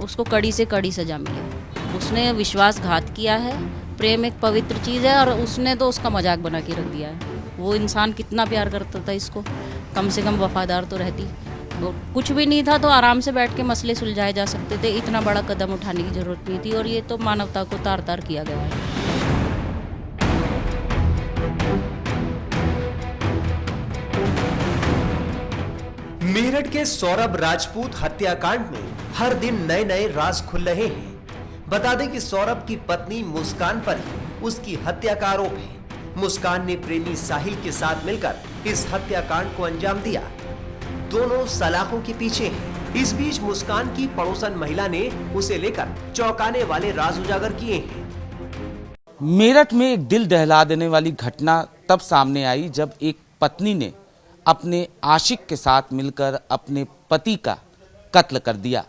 उसको कड़ी से कड़ी सजा मिले। उसने विश्वासघात किया है। प्रेम एक पवित्र चीज़ है और उसने तो उसका मजाक बना के रख दिया है। वो इंसान कितना प्यार करता था इसको, कम से कम वफादार तो रहती। वो कुछ भी नहीं था तो आराम से बैठ के मसले सुलझाए जा सकते थे, इतना बड़ा कदम उठाने की ज़रूरत नहीं थी। और ये तो मानवता को तार तार किया गया है। मेरठ के सौरभ राजपूत हत्याकांड में हर दिन नए नए राज खुल रहे हैं। बता दें कि सौरभ की पत्नी मुस्कान पर ही उसकी हत्या का आरोप है। मुस्कान ने प्रेमी साहिल के साथ मिलकर इस हत्याकांड को अंजाम दिया। दोनों सलाखों के पीछे हैं। इस बीच मुस्कान की पड़ोसन महिला ने उसे लेकर चौंकाने वाले राज उजागर किए हैं। मेरठ में एक दिल दहला देने वाली घटना तब सामने आई जब एक पत्नी ने अपने आशिक के साथ मिलकर अपने पति का कत्ल कर दिया।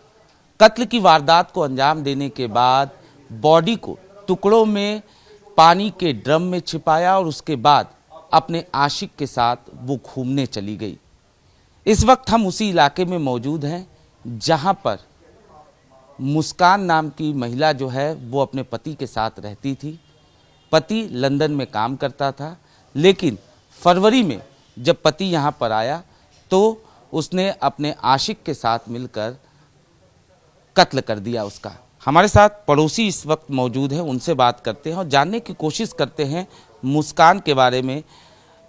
कत्ल की वारदात को अंजाम देने के बाद बॉडी को टुकड़ों में पानी के ड्रम में छिपाया और उसके बाद अपने आशिक के साथ वो घूमने चली गई। इस वक्त हम उसी इलाके में मौजूद हैं जहां पर मुस्कान नाम की महिला जो है वो अपने पति के साथ रहती थी। पति लंदन में काम करता था, लेकिन फरवरी में जब पति यहां पर आया तो उसने अपने आशिक के साथ मिलकर कत्ल कर दिया उसका। हमारे साथ पड़ोसी इस वक्त मौजूद हैं, उनसे बात करते हैं और जानने की कोशिश करते हैं मुस्कान के बारे में।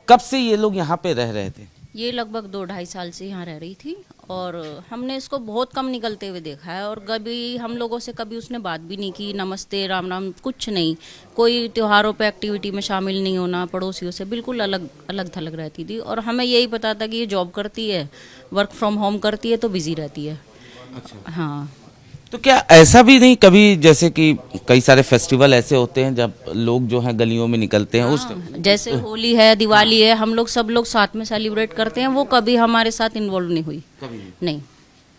कब से ये लोग यहाँ पे रह रहे थे? ये लगभग 2-2.5 साल से यहाँ रह रही थी और हमने इसको बहुत कम निकलते हुए देखा है। और कभी हम लोगों से कभी उसने बात भी नहीं की, नमस्ते राम नाम कुछ नहीं। कोई त्योहारों पे एक्टिविटी में शामिल नहीं होना, पड़ोसियों से बिल्कुल अलग अलग थलग रहती थी। और हमें यही पता था कि ये जॉब करती है, वर्क फ्रॉम होम करती है, तो बिजी रहती है। अच्छा। हाँ। तो क्या ऐसा भी नहीं कभी, जैसे कि कई सारे फेस्टिवल ऐसे होते हैं जब लोग जो हैं गलियों में निकलते हैं, उस जैसे होली है, दिवाली है, हम लोग सब लोग साथ में सेलिब्रेट करते हैं, वो कभी हमारे साथ इन्वॉल्व नहीं हुई। कभी नहीं।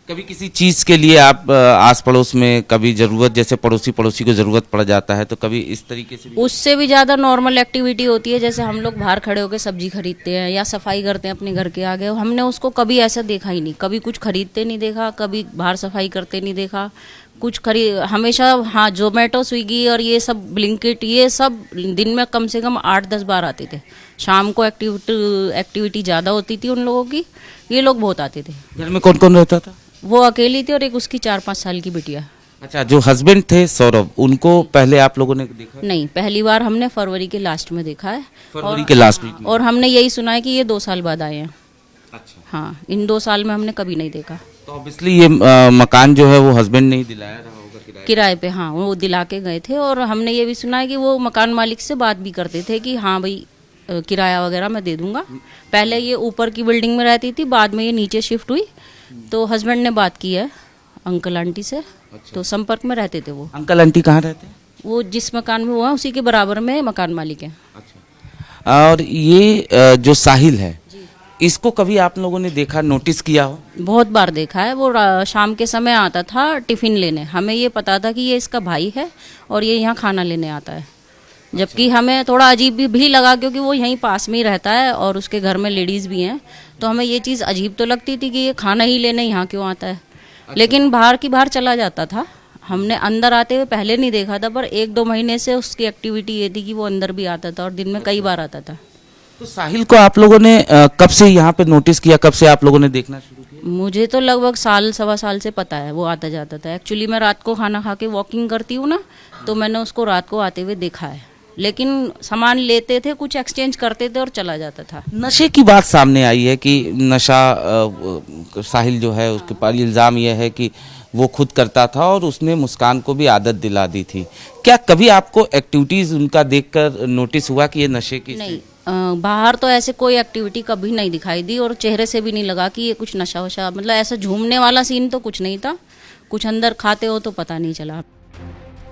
कभी किसी चीज के लिए आप आस पड़ोस में कभी जरूरत, जैसे पड़ोसी को जरूरत पड़ जाता है, तो कभी इस तरीके से भी? उससे भी ज़्यादा नॉर्मल एक्टिविटी होती है, जैसे हम लोग बाहर खड़े होकर सब्जी खरीदते हैं या सफाई करते हैं अपने घर के आगे। हमने उसको कभी ऐसा देखा ही नहीं, कभी कुछ खरीदते नहीं देखा, कभी बाहर सफाई करते नहीं देखा, कुछ हमेशा। हाँ, जोमेटो, स्विगी और ये सब ब्लिंकिट, ये सब दिन में कम से कम 8-10 बार आते थे। शाम को एक्टिविटी ज़्यादा होती थी उन लोगों की, ये लोग बहुत आते थे। घर में कौन कौन रहता था? वो अकेली थी और एक उसकी 4-5 साल की बिटिया। अच्छा, जो हस्बैंड थे सौरभ, उनको पहले आप लोगों ने देखा? नहीं, पहली बार हमने फरवरी के लास्ट में देखा है। फरवरी के लास्ट वीक में। और हमने यही सुना है कि ये 2 साल बाद आए हैं। अच्छा। हाँ, इन 2 साल में हमने कभी नहीं देखा। तो ऑब्वियसली ये मकान जो है वो हस्बैंड ने ही दिलाया रहा होगा किराए पे। हाँ, वो दिला के गए थे। और हमने ये भी सुना है कि वो मकान मालिक से बात भी करते थे कि हाँ भाई किराया वगैरह मैं दे दूंगा। पहले ये ऊपर की बिल्डिंग में रहती थी, बाद में ये नीचे शिफ्ट हुई, तो हस्बैंड ने बात की है अंकल आंटी से। अच्छा। तो संपर्क में रहते थे वो। अंकल आंटी कहाँ रहते हैं? वो जिस मकान में वो है उसी के बराबर में मकान मालिक है। अच्छा। और ये जो साहिल है, इसको कभी आप लोगों ने देखा, नोटिस किया हो? बहुत बार देखा है। वो शाम के समय आता था टिफिन लेने। हमें ये पता था कि ये इसका भाई है और ये यहाँ खाना लेने आता है। जबकि हमें थोड़ा अजीब भी लगा, क्योंकि वो यहीं पास में ही रहता है और उसके घर में लेडीज़ भी हैं, तो हमें ये चीज़ अजीब तो लगती थी कि ये खाना ही लेने यहाँ क्यों आता है। अच्छा। लेकिन बाहर चला जाता था। हमने अंदर आते हुए पहले नहीं देखा था, पर 1-2 महीने से उसकी एक्टिविटी ये थी कि वो अंदर भी आता था और दिन में कई बार आता था। तो साहिल को आप लोगों ने कब से यहाँ पे नोटिस किया, कब से आप लोगों ने देखना शुरू किया? मुझे तो लगभग 1-1.25 साल से पता है वो आता जाता था। एक्चुअली मैं रात को खाना खा के वॉकिंग करती हूँ ना, तो मैंने उसको रात को आते हुए देखा है। लेकिन सामान लेते थे, कुछ एक्सचेंज करते थे और चला जाता था। नशे की बात सामने आई है कि नशा साहिल जो है उसके पर इल्ज़ाम यह है कि वो खुद करता था और उसने मुस्कान को भी आदत दिला दी थी। क्या कभी आपको एक्टिविटीज़ उनका देखकर नोटिस हुआ कि ये नशे की? नहीं, बाहर तो ऐसे कोई एक्टिविटी कभी नहीं दिखाई दी और चेहरे से भी नहीं लगा कि ये कुछ नशा वशा, मतलब ऐसा झूमने वाला सीन तो कुछ नहीं था। कुछ अंदर खाते हो तो पता नहीं चला।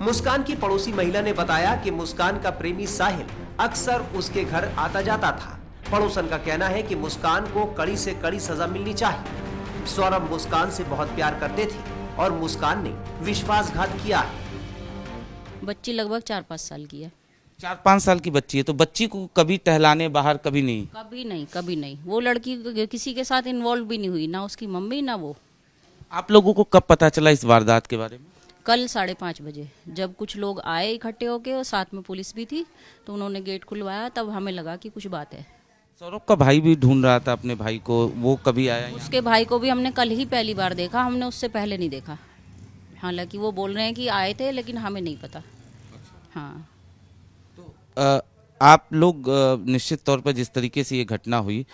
मुस्कान की पड़ोसी महिला ने बताया कि मुस्कान का प्रेमी साहिल अक्सर उसके घर आता जाता था। पड़ोसन का कहना है कि मुस्कान को कड़ी से कड़ी सजा मिलनी चाहिए। सौरभ मुस्कान से बहुत प्यार करते थे और मुस्कान ने विश्वासघात किया है। बच्ची लगभग 4-5 साल की है। 4-5 साल की बच्ची है, तो बच्ची को कभी टहलाने बाहर कभी नहीं? कभी नहीं, कभी नहीं। वो लड़की किसी के साथ इन्वॉल्व भी नहीं हुई, ना उसकी मम्मी ना वो। आप लोगों को कब पता चला इस वारदात के बारे में? कल 5:30 बजे जब कुछ लोग आए इकट्ठे होके और साथ में पुलिस भी थी, तो उन्होंने गेट खुलवाया, तब हमें लगा कि कुछ बात है। सौरभ का भाई भी ढूंढ रहा था अपने भाई को, वो कभी आया यहाँ? उसके भाई को भी हमने कल ही पहली बार देखा, हमने उससे पहले नहीं देखा। हालांकि वो बोल रहे हैं कि आए थे, लेकिन हमें नहीं पता। हाँ, आप लोग निश्चित तौर पर जिस तरीके से ये घटना हुई,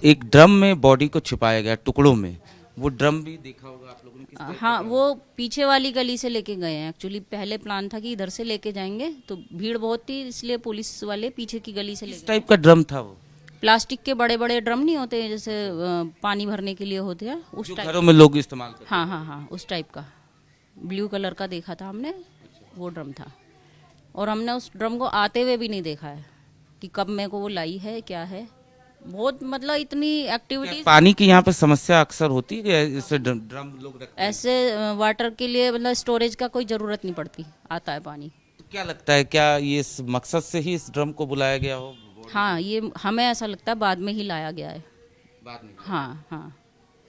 एक ड्रम में बॉडी को छिपाया गया टुकड़ों में, वो ड्रम भी देखा होगा आप लोगों ने? किस तरह हाँ, वो पीछे वाली गली से लेके गए हैं। एक्चुअली पहले प्लान था कि इधर से लेके जाएंगे, तो भीड़ बहुत थी, इसलिए पुलिस वाले पीछे की गली से किस लेके। टाइप का ड्रम था वो? प्लास्टिक के बड़े बड़े ड्रम नहीं होते हैं, जैसे पानी भरने के लिए होते हैं, उस जो टाइप। घरों में लोग इस्तेमाल करते हाँ हाँ हाँ, उस टाइप का ब्लू कलर का देखा था हमने, वो ड्रम था। और हमने उस ड्रम को आते हुए भी नहीं देखा है कि कब मेरे को वो लाई है, क्या है। बहुत मतलब इतनी हैं। एक्टिविटीज पानी की यहाँ पर समस्या अक्सर होती है कि ऐसे ड्रम लोग रखते हैं? ऐसे वाटर के लिए मतलब स्टोरेज का कोई ज़रूरत नहीं पड़ती, आता है पानी। तो क्या लगता है, क्या ये इस मकसद से ही इस ड्रम को बुलाया गया हो? हाँ, ये हमें ऐसा लगता है बाद में ही लाया गया है। बाद में? हाँ हाँ,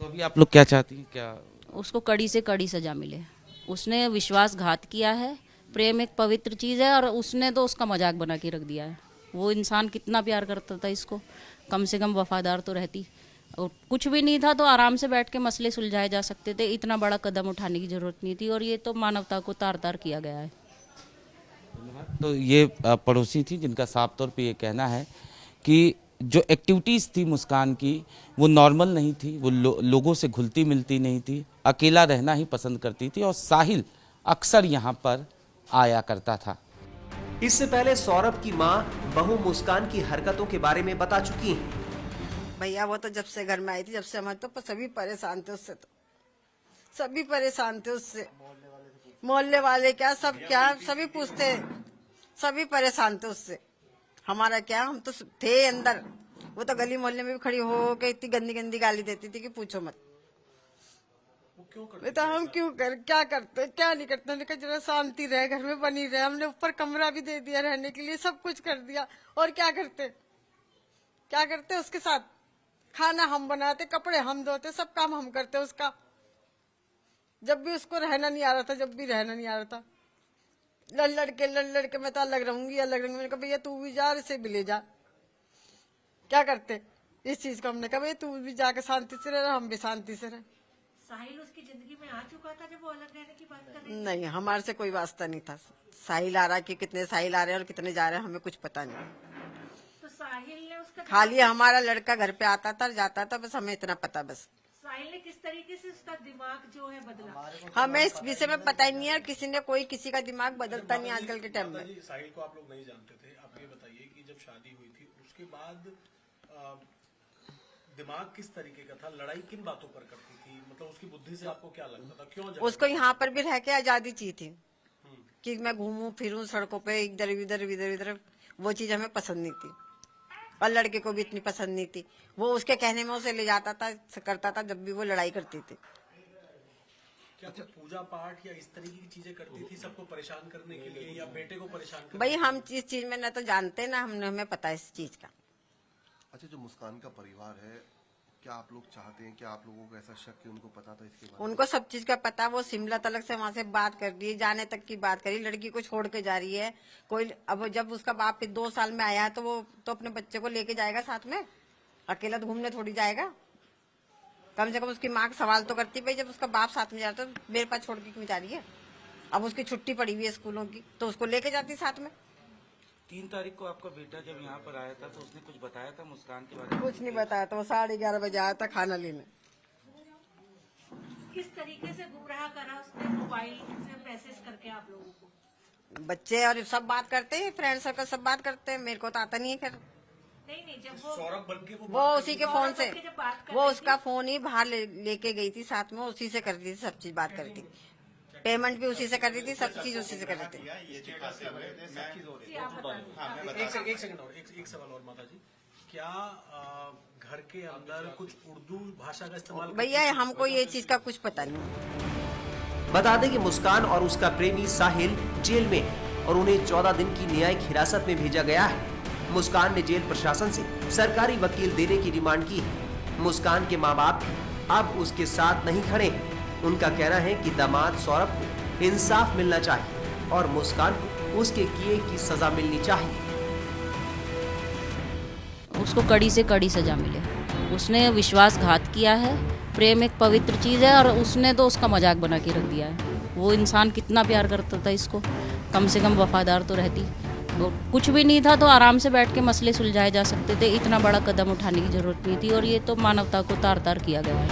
तो अभी आप लोग क्या चाहती हैं? क्या उसको कड़ी से कड़ी सजा मिले। उसने विश्वासघात किया है। प्रेम एक पवित्र चीज़ है, और उसने तो उसका मजाक बना के रख दिया है। वो इंसान कितना प्यार करता था इसको, कम से कम वफादार तो रहती। और कुछ भी नहीं था तो आराम से बैठ के मसले सुलझाए जा सकते थे, इतना बड़ा कदम उठाने की जरूरत नहीं थी। और ये तो मानवता को तार तार किया गया है। तो ये पड़ोसी थी जिनका साफ तौर पे ये कहना है कि जो एक्टिविटीज़ थी मुस्कान की, वो नॉर्मल नहीं थी, वो लोगों से घुलती मिलती नहीं थी, अकेला रहना ही पसंद करती थी, और साहिल अक्सर यहाँ पर आया करता था। इससे पहले सौरभ की मां बहू मुस्कान की हरकतों के बारे में बता चुकी हैं। भैया वो तो जब से घर में आई थी, जब से हमारे तो सभी परेशान थे उससे, तो सभी परेशान थे उससे। मोहल्ले वाले क्या, सब क्या, सभी पूछते, सभी परेशान थे उससे। हमारा क्या, हम तो थे अंदर। वो तो गली मोहल्ले में भी खड़ी हो के इतनी गंदी गंदी गाली देती थी कि पूछो मत। बेटा हम क्यों क्या करते, क्या नहीं करते। हमने कहा जरा शांति रहे, घर में बनी रहे। हमने ऊपर कमरा भी दे दिया रहने के लिए, सब कुछ कर दिया। और क्या करते, क्या करते उसके साथ? खाना हम बनाते, कपड़े हम धोते, सब काम हम करते उसका। जब भी उसको रहना नहीं आ रहा था, जब भी रहना नहीं आ रहा था, लड़ लड़ के मैं तो अलग रहूंगी, अलग रहूंगी। मैंने कहा भैया तू भी जा, इसे भी ले जा। क्या करते इस चीज को? हमने कहा भैया तू भी जाके शांति से रह, हम भी शांति से रहे। साहिल उसकी जिंदगी में आ चुका था जब वो अलग रहने की बात कर रही नहीं, हमारे से कोई वास्ता नहीं था। साहिल आ रहा कि कितने साहिल आ रहे हैं और कितने जा रहे हैं, हमें कुछ पता नहीं। तो साहिल ने उसका खाली हमारा लड़का घर पे आता था, जाता था, बस हमें इतना पता। बस साहिल ने किस तरीके से उसका दिमाग जो है बदला? हमें इस विषय में पता ही नहीं है। किसी ने कोई किसी का दिमाग बदलता नहीं आजकल के टाइम में। साहिल को आप लोग नहीं जानते थे, आप ये बताइए कि जब शादी हुई थी उसके बाद दिमाग किस तरीके का था? लड़ाई किन बातों पर करती थी? मतलब उसकी बुद्धि से आपको क्या लगता था? क्यों उसको यहाँ पर भी रह के आजादी चाहिए थी कि मैं घूमूं फिरूं सड़कों पे, इधर इधर इधर इधर। वो चीज हमें पसंद नहीं थी, और लड़के को भी इतनी पसंद नहीं थी। वो उसके कहने में उसे ले जाता था, करता था जब भी वो लड़ाई करती थी। क्या कुछ पूजा पाठ या इस तरीके की चीजें करती थी सबको परेशान करने के लिए, या बेटे को परेशान करने? भाई हम इस चीज में न तो जानते ना हमें पता है इस चीज का। अच्छा, जो मुस्कान का परिवार है, क्या आप लोग चाहते हैं, क्या आप लोगों को ऐसा शक कि उनको पता था इसके बारे में? उनको सब चीज का पता। वो शिमला तलक से वहां से बात कर रही है, जाने तक की बात करी, लड़की को छोड़ के जा रही है कोई। अब जब उसका बाप 2 साल में आया है, तो वो तो अपने बच्चे को लेके जाएगा साथ में, अकेला तो घूमने थोड़ी जाएगा। कम से कम उसकी माँ का सवाल तो करती, भाई जब उसका बाप साथ में जा रहा तो मेरे पास छोड़ के क्यों जा रही है? अब उसकी छुट्टी पड़ी हुई है स्कूलों की, तो उसको लेके जाती साथ में। 3 तारीख को आपका बेटा जब यहाँ पर आया था तो उसने कुछ बताया था मुस्कान के बारे में? कुछ नहीं बताया था। वो 11:30 बजे आया था खाना लेने। किस तरीके से गुमराह करा उसने मोबाइल से मैसेज करके आप लोगों को? बच्चे और सब बात करते हैं, फ्रेंड सर्कल सब बात करते हैं, मेरे को तो आता नहीं है। खैर नहीं जब वो सौरभ बन के वो उसी के फोन से, जब बात कर वो उसका फोन ही बाहर लेके गई थी साथ में, उसी से करती थी सब चीज, बात करती थी। पेमेंट भी उसी से करती थी, सब चीज उसी से करती थी। एक सेकंड और एक सवाल और माता जी, क्या घर के अंदर कुछ उर्दू भाषा का इस्तेमाल? भैया हमको ये चीज का कुछ पता नहीं। बता दें कि मुस्कान और उसका प्रेमी साहिल जेल में हैं और उन्हें 14 दिन की न्यायिक हिरासत में भेजा गया है। मुस्कान ने जेल प्रशासन से सरकारी वकील देने की डिमांड की है। मुस्कान के माँ बाप अब उसके साथ नहीं खड़े हैं। उनका कहना है कि दामाद सौरभ को इंसाफ मिलना चाहिए और मुस्कान को उसके किए की सजा मिलनी चाहिए। उसको कड़ी से कड़ी सजा मिले। उसने विश्वासघात किया है। प्रेम एक पवित्र चीज़ है और उसने तो उसका मजाक बना के रख दिया है। वो इंसान कितना प्यार करता था इसको, कम से कम वफादार तो रहती। वो कुछ भी नहीं था तो आराम से बैठ के मसले सुलझाए जा सकते थे। इतना बड़ा कदम उठाने की जरूरत नहीं थी और ये तो मानवता को तार तार किया गया है।